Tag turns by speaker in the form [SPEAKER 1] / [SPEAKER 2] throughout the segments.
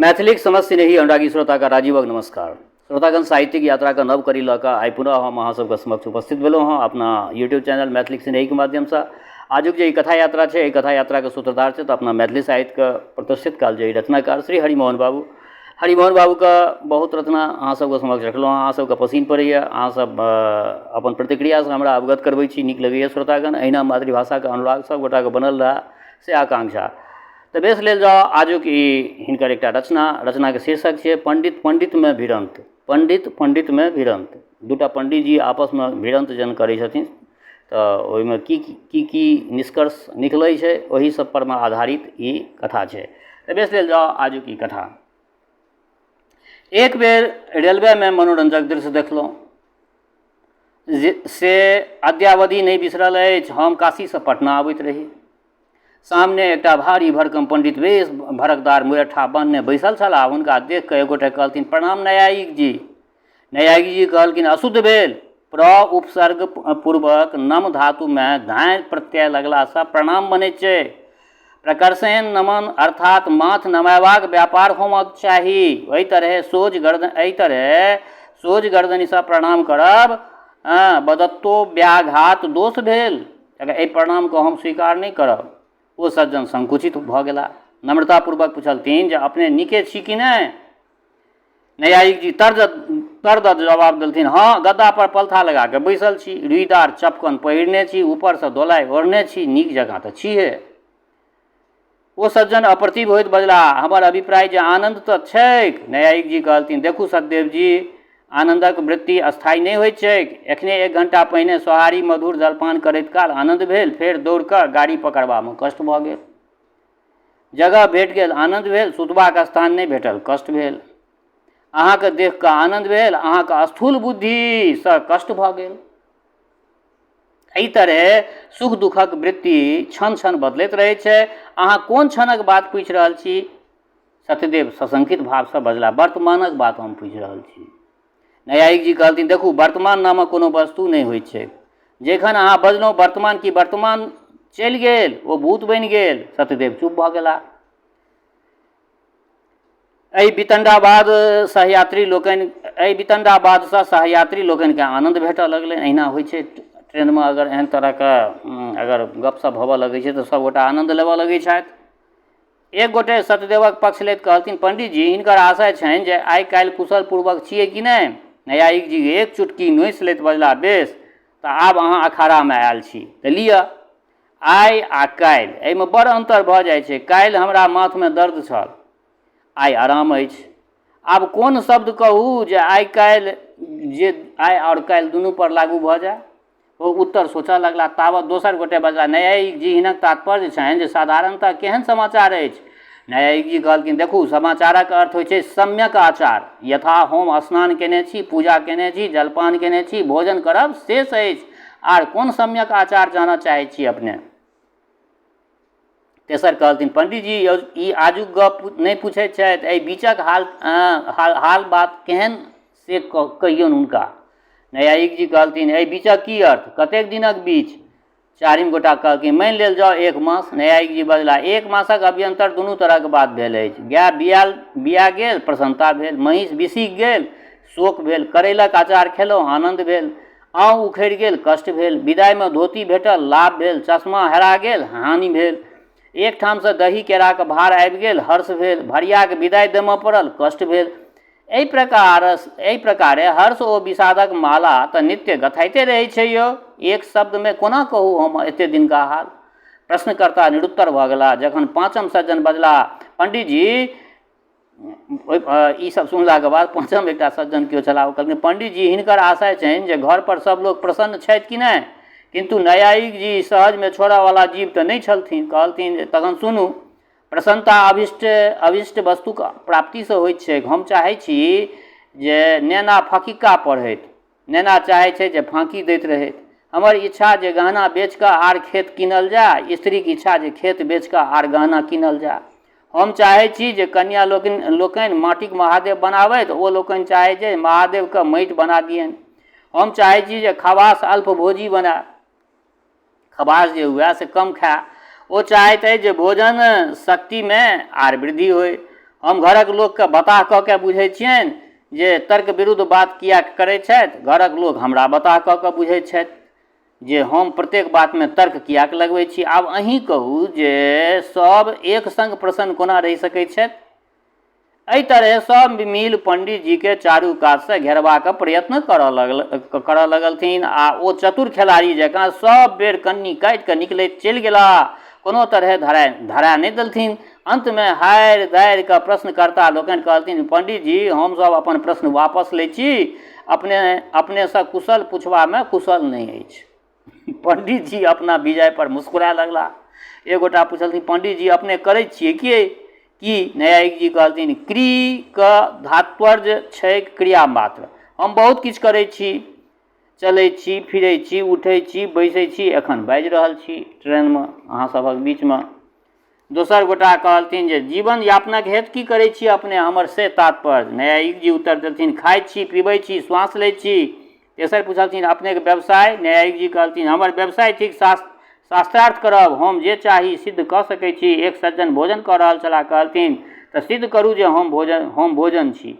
[SPEAKER 1] मैथिलीक समस्त स्नेही अनुरागी श्रोता का राजीवक नमस्कार। श्रोतागण, साहित्यिक यात्रा का नव करी लऽ कऽ आइ पुनः हम अहाँ सबके समक्ष उपस्थित भेलहुँ हँ अपना यूट्यूब चैनल मैथिलीक स्नेही के माध्यमसँ। आजुक जे ई कथा यात्रा छै, एहि कथा यात्राके सूत्रधार छै तऽ अपना मैथिली साहित्यके प्रतिष्ठित काल जे रचनाकार श्री हरिमोहन बाबूके बहुत रचना अहाँ सबके समक्ष रखलहुँ हँ। अहाँ सबके पसीन पड़ैए, अहाँ सब अपन प्रतिक्रियासँ हमरा अवगत करबै छी, नीक लगैए श्रोतागण। अहिना मातृभाषाके अनुराग सब गोटाके बनल रहए से आकांक्षा। तऽ बेस लेल जाउ आजुक ई हिनकर एकटा रचनाके शीर्षक छै पंडित में भिड़ंत। दूटा पंडितजी आपसमे भिड़ंत जन करै छथिन तऽ ओहिमे की निष्कर्ष निकलै छै ओहि सब पर आधारित ई कथा छै। तऽ बेस लेल जाउ आजुक ई कथा। एक बेर रेलवे में मनोरंजक दृश्य देखलहुँ से अद्यावधि नहि बिसरल अछि। हम काशी से पटना आबैत रही। सामने एकटा भारी भरकम पंडित वेश भड़कदार मुरठा बान्हने बैसल छलाह। हुनका देख कऽ एगोटे कहलथिन, प्रणाम न्यायिक जी। न्यायिक जी कहलखिन, अशुद्ध भेल। प्र उपसर्ग पूर्वक नम धातु में धाय प्रत्यय लगलासँ प्रणाम बनैत छै। प्रकर्षेण नमन अर्थात माथ नमयबाक व्यापार होमक चाही। एहि तरह सोझ गर्दनीसँ प्रणाम करब बदत्तो व्याघात दोष भेल। एहि प्रणामके हम स्वीकार नहि करब। ओ सज्जन संकुचित भऽ गेला। नम्रतापूर्वक पूछलथिन जे अपने नीके छी कि नहि। न्यायिक जी तरदर जवाब देलथिन, हाँ, गद्दा पर पलथा लगा के बैसल छी, रुईदार चपकन पहिरने छी, ऊपर से दोलाई ओढ़ने छी, नीक जकाँ तऽ छिहे। ओ सज्जन अप्रतिभ होइत बजला, हमर अभिप्राय जे आनंद तऽ छैक। न्यायिक जी कहलथिन, देखू सतदेव जी, आनंदक वृत्ति अस्थायी नहि होइत छैक। एखने 1 घंटा पहिने सोहारी मधुर जलपान करैत काल आनंद भेल, फेर दौड़ कऽ गाड़ी पकड़बामे कष्ट भऽ गेल। जगह भेट गेल, आनंद भेल, सुतबाक स्थान नहि भेटल, कष्ट भेल। अहाँके देख कऽ आनंद भेल, अहाँके स्थूल बुद्धिसँ कष्ट भऽ गेल। एहि तरह सुख दुखक वृत्ति क्षण क्षण बदलैत रहै छै। अहाँ कोन क्षणक बात पूछि रहल छी? सत्यदेव सशंकित भावसँ बजला, वर्तमानक बात हम पूछि रहल छी। न्यायिक जी कहलथिन, देखू, वर्तमान नामक कोनो वस्तु नहि होइत छै। जखन अहाँ बजलहुँ वर्तमान की वर्तमान चलि गेल, ओ भूत बनि गेल। सत्यदेव चुप भऽ गेला। एहि वितंडाबादसँ सहयात्री लोकनिके आनंद भेटऽ लगलै। अहिना होइ छै ट्रेनमे, अगर एहन तरहके अगर गपशप होबऽ लगै छै तऽ सबगोटा आनंद लेबऽ लगै छथि। एक गोटे सत्यदेवक पक्ष लैत कहलथिन, पंडित जी, हिनकर आशय छनि जे आइ काल्हि कुशल पूर्वक छियै कि नहि। न्यायिक जी एक चुटकी नोचि लैत बजला, बेस, तऽ आब अहाँ अखाड़ामे आयल छी तऽ लिअ। आइ आ काल्हि एहिमे बड़ अन्तर भऽ जाइ छै। काल्हि हमरा माथमे दर्द छल, आइ आराम अछि। आब कोन शब्द कहू जे आइ आओर काल्हि दुनू पर लागू भऽ जाय। ओ उत्तर सोचऽ लगला। ताबत दोसर गोटे बजला, न्यायिक जी, हिनक तात्पर्य छनि जे साधारणतः केहन समाचार अछि। न्यायिक जी कहलखिन, देखू, समाचारक अर्थ होइ छै सम्यक आचार। यथा हम स्नान केने छी, पूजा केने छी, जलपान केने छी, भोजन करब शेष अछि। आर कोन सम्यक आचार जानऽ चाहै छी अपने? तेसर कहलथिन, पंडित जी, ई आजुक गप नहि पूछैत छथि, एहि बीचक हाल बात केहन से कहियौन हुनका। न्यायिक जी कहलथिन, एहि बीचक की अर्थ? कतेक दिनक बीच? चारिम गोटा कहलखिन, मानि लेल जाउ 1 मास। न्यायिक जी बजला, 1 मासक अभ्यंतर दुनू तरहक बात भेल अछि। गाय बिया गेल, प्रसन्नता भेल। महिष बिसीक गेल, शोक भेल। करैलक अचार खेलहुँ, आनंद भेल। आँव उखड़ि गेल, कष्ट भेल। विदाइमे धोती भेटल, लाभ भेल। चश्मा हेरा गेल, हानि भेल। एक ठाम से दही केराक भार आबि गेल, हर्ष भेल। भरियाक विदाइ देमऽ पड़ल, कष्ट भेल। एहि प्रकारे हर्ष ओ विषादक माला तऽ नित्य गथाइते रहै छै यौ। एक शब्दमे कोना कहू हम एते दिनका हाल? प्रश्नकर्ता निरुत्तर भऽ गेला। जखन 5म सज्जन बजला, पंडित जी, ई सब सुनलाके बाद 5म एकटा सज्जन केओ छलाह, ओ कहलखिन, पंडित जी, हिनकर आशय छनि जे घर पर सब लोग प्रसन्न छथि कि नहि। किंतु न्यायिक जी सहजमे छोड़ऽवला जीव तऽ नहि छलथिन। कहलथिन, तखन सुनू, प्रसन्नता अभिष्ट वस्तुक प्राप्तिसँ होइत छै। हम चाहै छी जे नेना फकीक्का पढ़ैत। नेना चाहै छै जे फाँकी दैत रहैत। हमर इच्छा जे गहना बेच कऽ आर खेत कीनल जाय, स्त्रीक इच्छा जे खेत बेच कऽ आर गहना कीनल जाय। हम चाहै छी जे कन्या लोकनि माटिक महादेव बनाबथि, ओ लोकनि चाहै छै महादेवके माटि बना दियनि। हम चाहै छी जे खवास अल्प भोजी बनाय, खवास जे हुए से कम खाय। ओ चाहैत अछि जे भोजन शक्तिमे आर वृद्धि होय। हम घरक लोकके बताह कऽ के बुझै छियनि जे तर्क विरुद्ध बात किया करै छथि, घरक लोक हमरा बताह कऽ के बुझै छथि जे हम प्रत्येक बातमे तर्क किया लगबै छी। आब अहीँ कहू जे सब एक संग प्रसन्न कोना रहि सकैत छथि। एहि तरह सब मिल पंडित जी के चारू कात से घेरबाक प्रयत्न करऽ लगलथिन आ ओ चतुर खिलाड़ी जकाँ सब बेर कन्नी काटि कऽ निकलैत चलि गेला, कोनो तरह धरा नहि देलथिन। अंत में हारि दारि कऽ प्रश्नकर्ता लोकनि कहलथिन, पंडित जी हमसब अपन प्रश्न वापस लै छी, अपनेसँ कुशल पुछबामे कुशल नहीं अछि। पंडित जी अपना विजय पर मुस्कुराए लगला। एक गोटा पूछलथिन, पंडित जी अपने करै छियै कि? न्यायिक जी कहलथिन, क्री क धात्पर्य छै क्रिया मात्र। हम बहुत किछु करै छी, चलै छी, फिरै छी, उठै छी, बैसै छी, एखन बाजि रहल छी ट्रेनमे अहाँ सभक बीचमे। दोसर गोटा कहलथिन जे जीवन यापनक हेतु की करै छी अपने, हमर से तात्पर्य। न्यायिक जी उत्तर देलथिन, खाइ छी, पीबै छी, श्वास लै छी। तेसर पूछलथिन, अपनेके व्यवसाय? न्यायिक जी कहलथिन, हमर व्यवसाय थिक शास्त्रार्थ करब, हम जे चाही सिद्ध कऽ सकैत छी। एक सज्जन भोजन कऽ रहल छलाह, कहलथिन तऽ सिद्ध करू जे हम भोजन छी।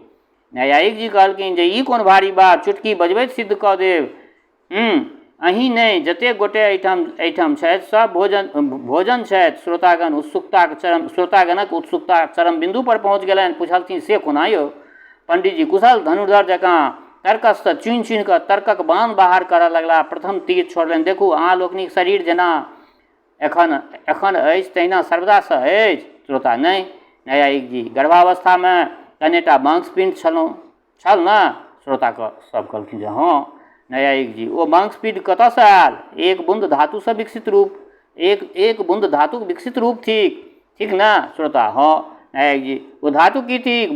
[SPEAKER 1] न्यायिक जी कहलखिन जे ई कोन भारी बात, चुटकी बजबैत सिद्ध कऽ देब। अहीं नहीं, जतेक गोटे एहिठाम छथि सब भोजन छथि। श्रोतागणक उत्सुकता चरम बिंदु पर पहुँच गेलनि। पूछलथिन, से कोना यौ? पंडित जी कुशल धनुर्धर जकाँ तर्कसँ चुनि चुनि कऽ तर्कक बाण बाहर करऽ लगला। प्रथम तीर छोड़लनि, देखू अहाँ लोकनिक शरीर जेना एखन अछि तहिना सर्वदासँ अछि। श्रोता, नहीं। न्यायिक जी, गर्भावस्थामे कनेटा मांसपिंड छल ने? श्रोता सब कहलखिन जे हाँ। न्यायिक जी, ओ मांसपिंड कतऽसँ आयल? एक बूंद धातुसँ विकसित रूप, एक बूंद धातुक विकसित रूप ठीक ना? श्रोता, हाँ। न्यायिक जी, वो धातु की थिक?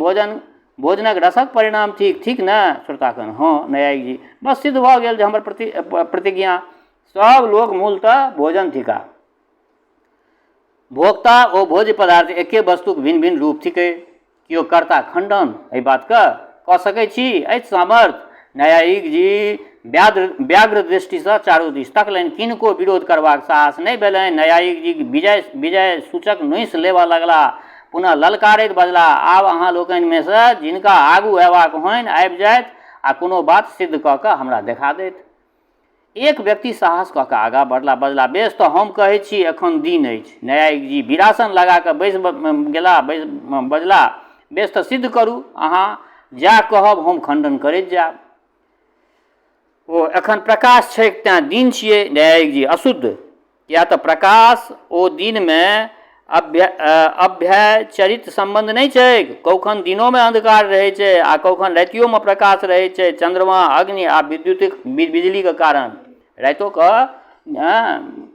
[SPEAKER 1] भोजनक रसक परिणाम ठीक ना? श्रोता कहन हाँ। न्यायिक जी, बस सिद्ध भऽ गेल जे हमर प्रतिज्ञा। सब लोग मूलतः भोजन थिका, भोक्ता ओ भोज्य पदार्थ एके वस्तुक भिन्न भिन्न रूप थिकै। कियो कर्ता खंडन एहि बातके कऽ सकैत छी? अछि सामर्थ्य? न्यायिक जी व्याग्र दृष्टिसँ चारू दिस तकलनि, किनको विरोध करबाक साहस नहि भेलनि। न्यायिक जी विजय सूचक नोइस लेबऽ लगला, पुनः ललकारैत बजला, आब अहाँ लोकनिमे सँ जिनका आगू अयबाक होनि आबि जाथि आ कोनो बात सिद्ध कऽ कऽ हमरा देखा देथि। एक व्यक्ति साहस कऽ कऽ आगाँ बढ़ला, बजला, बेस तऽ हम कहै छी एखन दिन अछि। न्यायिक जी विरासन लगा कऽ बैस गेला, बजला, बेस तऽ सिद्ध करू, अहाँ जा कहब हम खंडन करैत जायब। ओ एखन प्रकाश छै तेँ दिन छियै। न्यायिक जी, अशुद्ध, या तऽ प्रकाश ओ दिनमे अभ्यचरित संबंध नहीं छै। कखन दिनोमे अंधकार रहै छै आ कखन रातियोमे प्रकाश रहै छै। चंद्रमा, अग्नि आ बिजलीके कारण रातिओके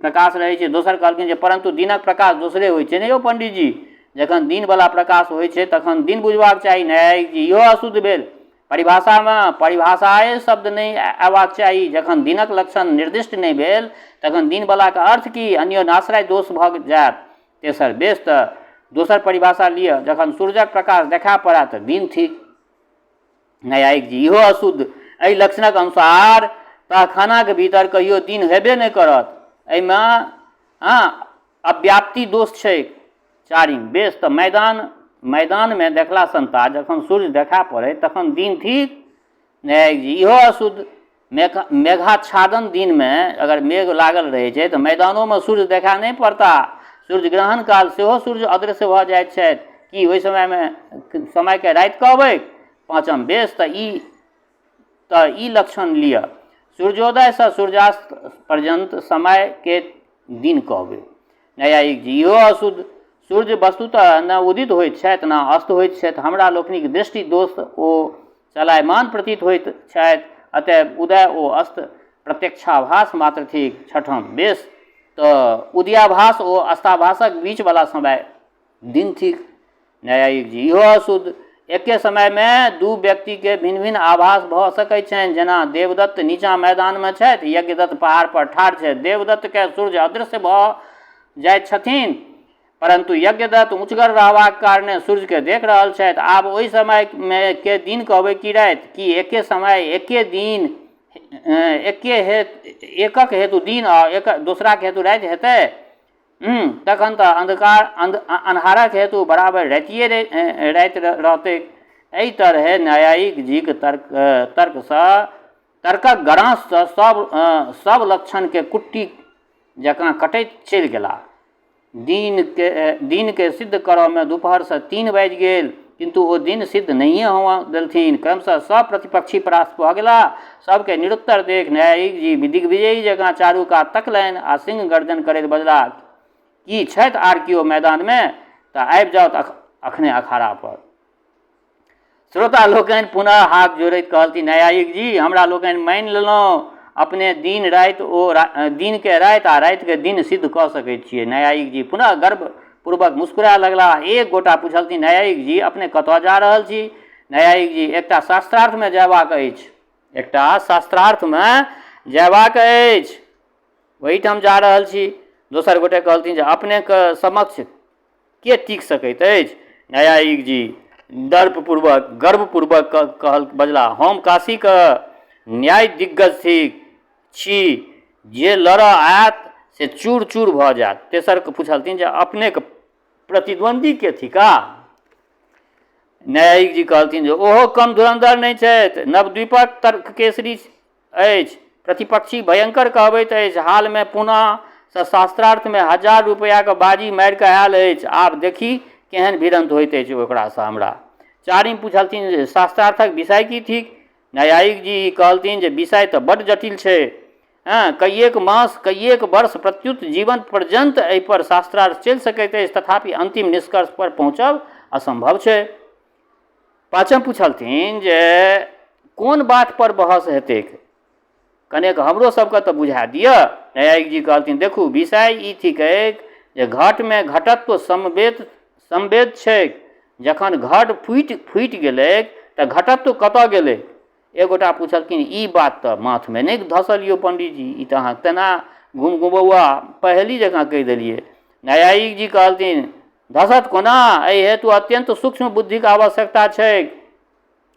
[SPEAKER 1] प्रकाश रहै छै। दोसर कहलखिन जे परंतु दिनक प्रकाश दोसरे होइ छै ने यौ पंडित जी, जखन दिनवला प्रकाश होइ छै तखन दिन बुझबाक चाही। न्यायिक जी, इहो अशुद्ध भेल। परिभाषामे परिभाषाए शब्द नहीं अयबाक चाही। जखन दिनक लक्षण निर्दिष्ट नहीं भेल तखन दिनवलाके अर्थ की? अन्योन्याश्रय दोष भऽ जायत। तेसर, बेस तऽ दोसर परिभाषा लिअ, जखन सूर्यक प्रकाश देखा पड़ै तऽ दिन थिक। न्यायिक जी, इहो अशुद्ध। एहि लक्षणक अनुसार तहखानाके भीतर कहियो दिन हेबे नहि करत, एहिमे अव्याप्ति दोष छै। चारिम, बेस तऽ मैदानमे देखला सन्ता जखन सूर्य देखा पड़ै तखन दिन थिक। न्यायिक जी, इहो अशुद्ध। मेघाच्छादन दिनमे अगर मेघ लागल रहै छै तऽ मैदानोमे सूर्य देखा नहीं पड़ता। सूर्य ग्रहण काल सेहो सूर्य अदृश्य भऽ जाइत छथि, कि ओहि समयके राति कहबै? पाँचम, बेस तऽ ई लक्षण लिअ, सूर्योदयसँ सूर्यास्त पर्यंत समयके दिन कहबै। न्यायिक जी, इहो अशुद्ध। सूर्य वस्तुतः न उदित होइत छथि न अस्त होइत छथि। हमरा लोकनिक दृष्टि दोष ओ चलायमान प्रतीत होइत छथि, अतएव उदय ओ अस्त प्रत्यक्षाभास मात्र थिक। छठम, बेस तऽ उदयाभास ओ अस्ताभासक बीचवला समय दिन थिक। न्यायिक जी, इहो अशुद्ध। एके समयमे दू व्यक्तिके भिन्न भिन्न आभास भऽ सकैत छनि। जेना देवदत्त नीचाँ मैदानमे छथि, यज्ञदत्त पहाड़ पर ठाढ़ छथि। देवदत्तके सूर्य अदृश्य भऽ जाइत छथिन, परंतु यज्ञदत्त उच्चगर रहबाक कारणे सूर्यके देख रहल छथि। आब ओहि समयमे के दिन कहबै कि राति? कि एके समय एके दिन एकक हेतु दिन आ दोसराके हेतु राति हेतै? तखन तऽ अन्हारक हेतु बराबर रातिए राति रहतै। एहि तरहें न्यायिक जीक तर्कक गराँससँ सब लक्षणके कुट्टी जकाँ कटैत चलि गेला। दिन के सिद्ध करयमे दुपहरसँ 3 बाजि गेल, किंतु ओ दिन सिद्ध नहिए हुआ देलथिन। क्रमशः सब प्रतिपक्षी परास्त भऽ गेला। सबके निरुत्तर देख न्यायिक जी दिग्विजयी जकाँ चारू कात तकलनि आ सिंह गर्जन करैत बजला, की छथि आर किओ मैदानमे? तऽ आबि जाउ अखने अखाड़ा पर। श्रोता लोकनि पुनः हाथ जोड़ैत कहलथिन, न्यायिक जी, हमरा लोकनि मानि लेलहुँ अपने दिन के राति आ राति के दिन सिद्ध कऽ सकैत छियै। न्यायिक जी पुनः गर्वपूर्वक मुस्कुराए लगला। एक गोटा पूछलथिन, न्यायिक जी, अपने कतऽ जा रहल छी? न्यायिक जी, एकटा शास्त्रार्थमे जयबाक अछि। एकटा शास्त्रार्थमे जयबाक अछि, ओहिठाम जा रहल छी। दोसर गोटे कहलथिन जे अपनेके समक्ष के टिक सकैत अछि? न्यायिक जी गर्वपूर्वक कहल बजला, हम काशीके न्याय दिग्गज छी, जे लड़ऽ आयत से चूर चूर भऽ जायत। तेसर पूछलथिन जे अपनेके प्रतिद्वंदी के थिका? न्यायिक जी कहलथिन जे ओहो कम धुरंधर नहि छथि, नवद्वीपक तर्क केसरी अछि। प्रतिपक्षी भयंकर कहबैत अछि, हालमे पुनः शास्त्रार्थ में 1000 रुपैयाके बाजी मारि कऽ आयल अछि। आब देखी केहन भिड़ंत होइत अछि ओकरासँ हमरा। चारिम पूछलथिन जे शास्त्रार्थक विषय की थिक? न्यायिक जी कहलथिन जे विषय तऽ बड्ड जटिल छै। कईएक मास कईएक वर्ष प्रत्युत जीवन पर्यंत एहि पर शास्त्रार्थ चलि सकैत अछि, तथापि अंतिम निष्कर्ष पर पहुँचब असंभव छै। पाँचम पूछलथिन जे कोन बात पर बहस हेतैक? कनेक हमरो सबके तऽ बुझा दिअ। न्यायिक जी कहलथिन, देखू, विषय ई थिक जे घटमे घटत्व संवेद छैक। जखन घट फूटि गेलै तऽ घटत्व कतऽ गेलै? एक गोटा पूछलखिन, ई बात तऽ माथमे नहि धसल यौ पंडितजी, ई तऽ अहाँ तेना घुमघुमौआ पहेली जकाँ कहि देलिए। न्यायिक जी कहलथिन, धसत कोना? एहि हेतु अत्यंत सूक्ष्म बुद्धिके आवश्यकता छैक।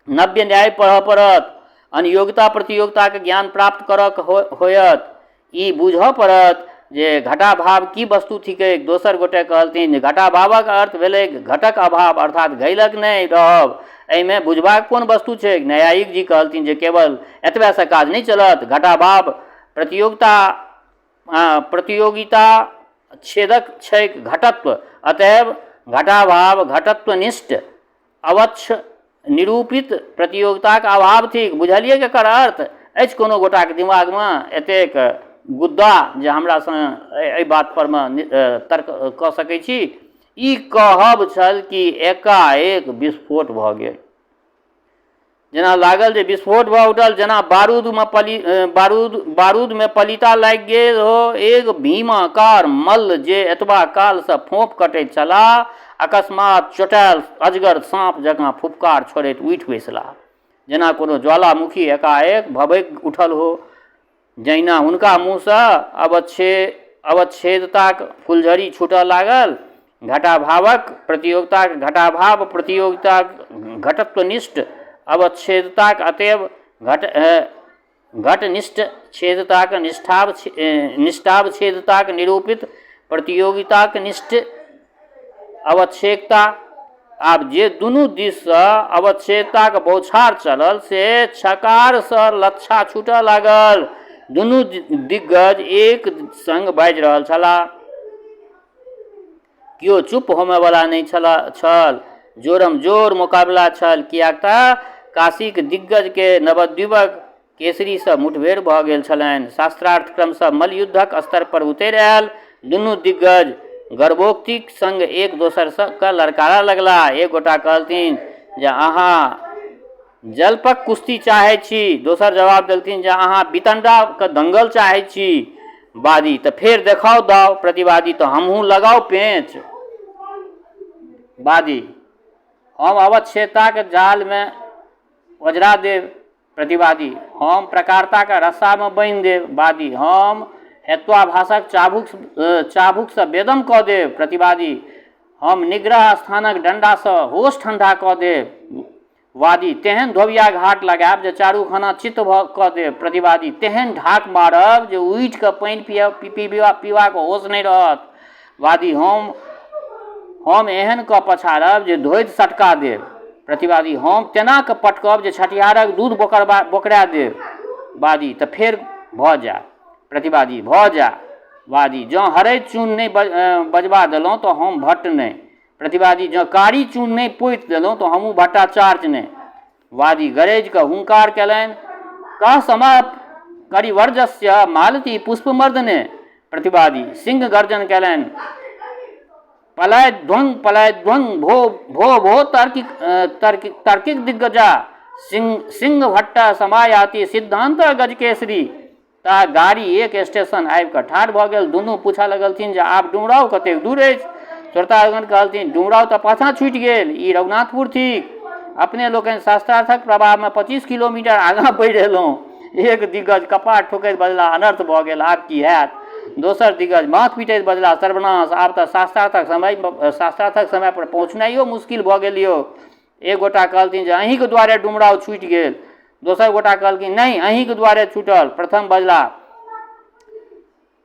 [SPEAKER 1] नव्य न्याय पढ़ऽ पड़त, अनियोगिता प्रतियोगिताके ज्ञान प्राप्त करऽ होयत, ई बुझऽ पड़त जे घटाभाव की वस्तु थिकै। दोसर गोटे कहलथिन जे घटाभावक अर्थ भेलै घटक अभाव, अर्थात घैलक नहि रहब। एहिमे बुझबाक कोन वस्तु छै? न्यायिक जी कहलथिन जे केवल एतबेसँ काज नहि चलत। घटाभाव प्रतियोगिता छेदक छैक घटत्व, अतएव घटाभाव घटत्वनिष्ठ अवच्छ निरूपित प्रतियोगिताक अभाव थिक। बुझलियै एकर अर्थ अछि कोनो गोटाके दिमागमे एतेक गुद्दा जे हमरा संग एहि बात परमे तर्क कऽ सकै छी? ई कहब छल कि एकाएक विस्फोट भऽ गेल। जेना लागल जे विस्फोट भऽ उठल, जेना बारूदमे पलीता लागि गेल हो। एक भीमाकार मल्ल जे एतबा कालसँ फोंप कटैत छलाह, अकस्मात चोटायल अजगर साँप जकाँ फुफकार छोड़ैत उठि बैसलाह, जेना कोनो ज्वालामुखी एकाएक भभकि उठल हो। जहिना हुनका मुँहसँ अवच्छेदताक फुलझड़ी छूटऽ लागल। घटाभावक प्रतियोगिताक घटत्वनिष्ठ अवच्छेदताक, अतएव घटनिष्ठ छेदताक निष्ठावच्छेदताक निरूपित प्रतियोगिताक निष्ठ अवच्छेदता। आब जे दुनू दिससँ अवच्छेदताक बौछार चलल से छकारसँ लच्छा छूटऽ लागल। दुनू दिग्गज एक संग बाजि रहल छलाह, किओ चुप होमयवला नहि छल। जोरम जोर मोकाबला छल, किएक तऽ काशीक दिग्गजके नवद्वीपक केसरीसँ मुठभेड़ भऽ गेल छलनि। शास्त्रार्थ क्रमशः मल्लयुद्धक स्तर पर उतरि आयल। दुनू दिग्गज गर्वोक्तिक संग एक दोसरसँ लड़कारा लगला। एक गोटा कहलथिन जे अहाँ जलपक कुश्ती चाहै छी। दोसर जवाब देलथिन जे अहाँ बितंडाके दंगल चाहै छी। वादी, तऽ फेर देखाउ दाव। प्रतिवादी, तऽ हमहूँ लगाउ पेंच। वादी, हम अवच्छेदताके जालमे ओझरा देब। प्रतिवादी, हम प्रकारताके रस्सामे बान्हि देब। वादी, हम हेत्वाभासक चाबुकसँ बेदम कऽ देब। प्रतिवादी, हम निग्रह स्थानक डंडासँ होश ठंडा कऽ देब। वादी, तेहन धोबिया घाट लगायब जे चारू खाना चित्त कऽ देब। प्रतिवादी, तेहन ढाक मारब जे उठि कऽ पानि पीबाक होश नहि रहत। वादी हम एहन कऽ पछाड़ब जे धोइत सटका देब। प्रतिवादी हम तेना कऽ पटकब जे छठिहारक दूध बोकरा देब। वादी तऽ फेर भऽ जा। प्रतिवादी भऽ जा। वादी जँ हरैत चून नहि बजबा देलहुँ तऽ हम भट्ट नहि। प्रतिवादी जँ कारी चून नहि पोति देलहुँ तऽ हमहूँ भट्टाचार्य नहि। वादी गरजि कऽ हुंकार कयलनि, कः समाप्त करिवर्जस्य मालती पुष्पमर्दने। प्रतिवादी सिंह गर्जन कयलनि, पलायध्वं भो भो भो तार्किक दिग्गजा सिंह भट्टा समायाति सिद्धांत गजकेसरी। ता गाड़ी एक स्टेशन आबि कऽ ठाढ़ भऽ गेल। दुनू पूछऽ लगलथिन जे आब डुमराव कतेक दूर अछि। श्रोतागण कहलथिन, डुमराव तऽ पाछाँ छुटि गेल, ई रघुनाथपुर थिक। अपने लोकनि शास्त्रार्थक प्रभावमे 25 किलोमीटर आगाँ बढ़ि एलहुँ। एक दिग्गज कपार ठोकैत बजला, अनर्थ भऽ गेल, आब की हैत। दोसर दिग्गज माथ पीटैत बजला, सर्वनाश, आब तऽ शास्त्रार्थक समय पर पहुँचनाइयो मुश्किल भऽ गेल यौ। एक गोटा कहलथिन जे अहींके दुआरे डुमराव छुटि गेल। दोसर गोटा कहलखिन नहीं, अहींके दुआरे छूटल। प्रथम बजला,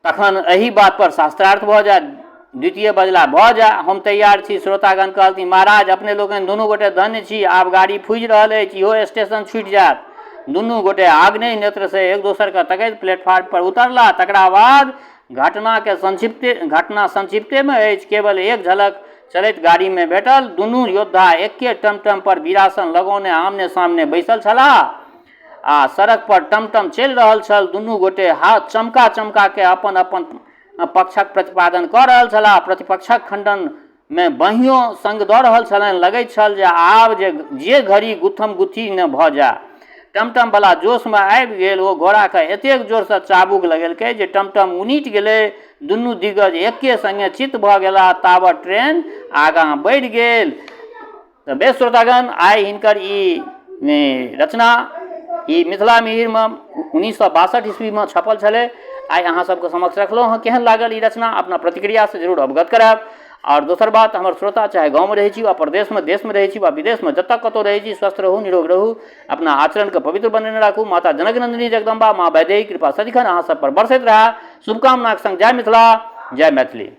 [SPEAKER 1] तखन एही बात पर शास्त्रार्थ भऽ जाय। द्वितीय बजला, भऽ जा, हम तैयार छी। श्रोतागण कहलथिन, महाराज अपने लोकनि दुनू गोटे धन्य छी, आब गाड़ी फूजि रहल अछि, इहो स्टेशन छूटि जायत। दुनू गोटे आग्नेय नेत्र से एक दोसर के तकैत प्लेटफार्म पर उतरला। तकरा बाद घटना संक्षिप्ते में अछि, केवल एक झलक चलैत गाड़ी में भेटल। दुनू योद्धा एके टमटम पर वीरासन लगौने आमने सामने बैसल छलाह आ सड़क पर टमटम चलि रहल छल। दुनू गोटे हाथ चमका के अपन अपन पक्षक प्रतिपादन कऽ रहल छलाह। प्रतिपक्षक खंडन में बाहियों संग दऽ रहल छलनि। लगैत छल जे आब जे घड़ी गुथम गुथी न भऽ जाय। टमटम वाला जोश में आबि गेल। ओ घोड़ा के एतेक जोर से चाबुक लगेलकै जे टमटम उनिट गेलै। दुनू दिग्गज एके संगे चित्त भऽ गेला। ताबत ट्रेन आगाँ बढ़ि गेल। तऽ बेस श्रोतागण, आइ हिनकर ई रचना ई मिथिला मिहिर में 1962 ईस्वी में छपल छलै। आइ अहाँ सबके समक्ष रखलहुँ हँ। केहन लागल ई रचना, अपना प्रतिक्रिया से जरूर अवगत करायब। और दोसर बात, हमर श्रोता चाहे गाँव में रहै छी वा प्रदेश में, देश में रहै छी वा विदेश में, जतऽ कतौ रहै छी, स्वस्थ रहू, निरोग रहू, अपना आचरण के पवित्र बनेने राखू। माता जनक नंदिनी जगदम्बा, माँ वैदेही कृपा सदिखन अहाँ सब पर बरसैत रहा। शुभकामनाक संग जय मिथिला, जय मैथिली।